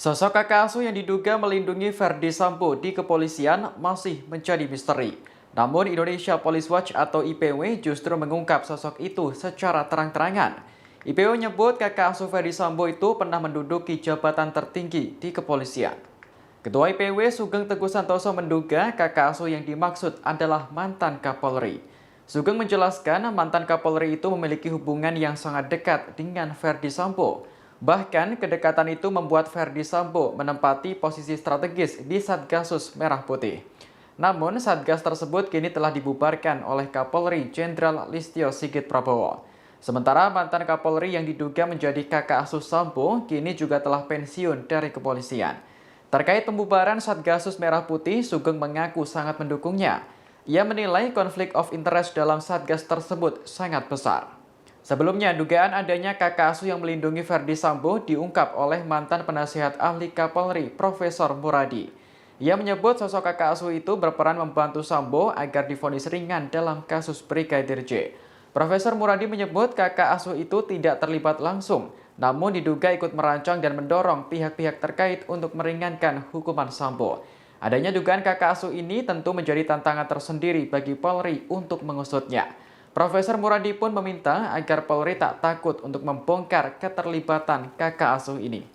Sosok kakak asuh yang diduga melindungi Verdi Sambo di kepolisian masih menjadi misteri. Namun Indonesia Police Watch atau IPW justru mengungkap sosok itu secara terang-terangan. IPW menyebut kakak asuh Verdi Sambo itu pernah menduduki jabatan tertinggi di kepolisian. Ketua IPW Sugeng Teguh Santoso menduga kakak asuh yang dimaksud adalah mantan Kapolri. Sugeng menjelaskan mantan Kapolri itu memiliki hubungan yang sangat dekat dengan Verdi Sambo. Bahkan kedekatan itu membuat Verdi Sambo menempati posisi strategis di Satgasus Merah Putih. Namun Satgas tersebut kini telah dibubarkan oleh Kapolri Jenderal Listio Sigit Prabowo. Sementara mantan Kapolri yang diduga menjadi kakak asuh Sambo kini juga telah pensiun dari kepolisian. Terkait pembubaran Satgasus Merah Putih, Sugeng mengaku sangat mendukungnya. Ia menilai konflik of interest dalam Satgas tersebut sangat besar. Sebelumnya, dugaan adanya kakak asuh yang melindungi Verdi Sambo diungkap oleh mantan penasihat ahli Kapolri, Profesor Muradi. Ia menyebut sosok kakak asuh itu berperan membantu Sambo agar divonis ringan dalam kasus Brigadir J. Profesor Muradi menyebut kakak asuh itu tidak terlibat langsung, namun diduga ikut merancang dan mendorong pihak-pihak terkait untuk meringankan hukuman Sambo. Adanya dugaan kakak asuh ini tentu menjadi tantangan tersendiri bagi Polri untuk mengusutnya. Profesor Muradi pun meminta agar Polri tak takut untuk membongkar keterlibatan kakak asuh ini.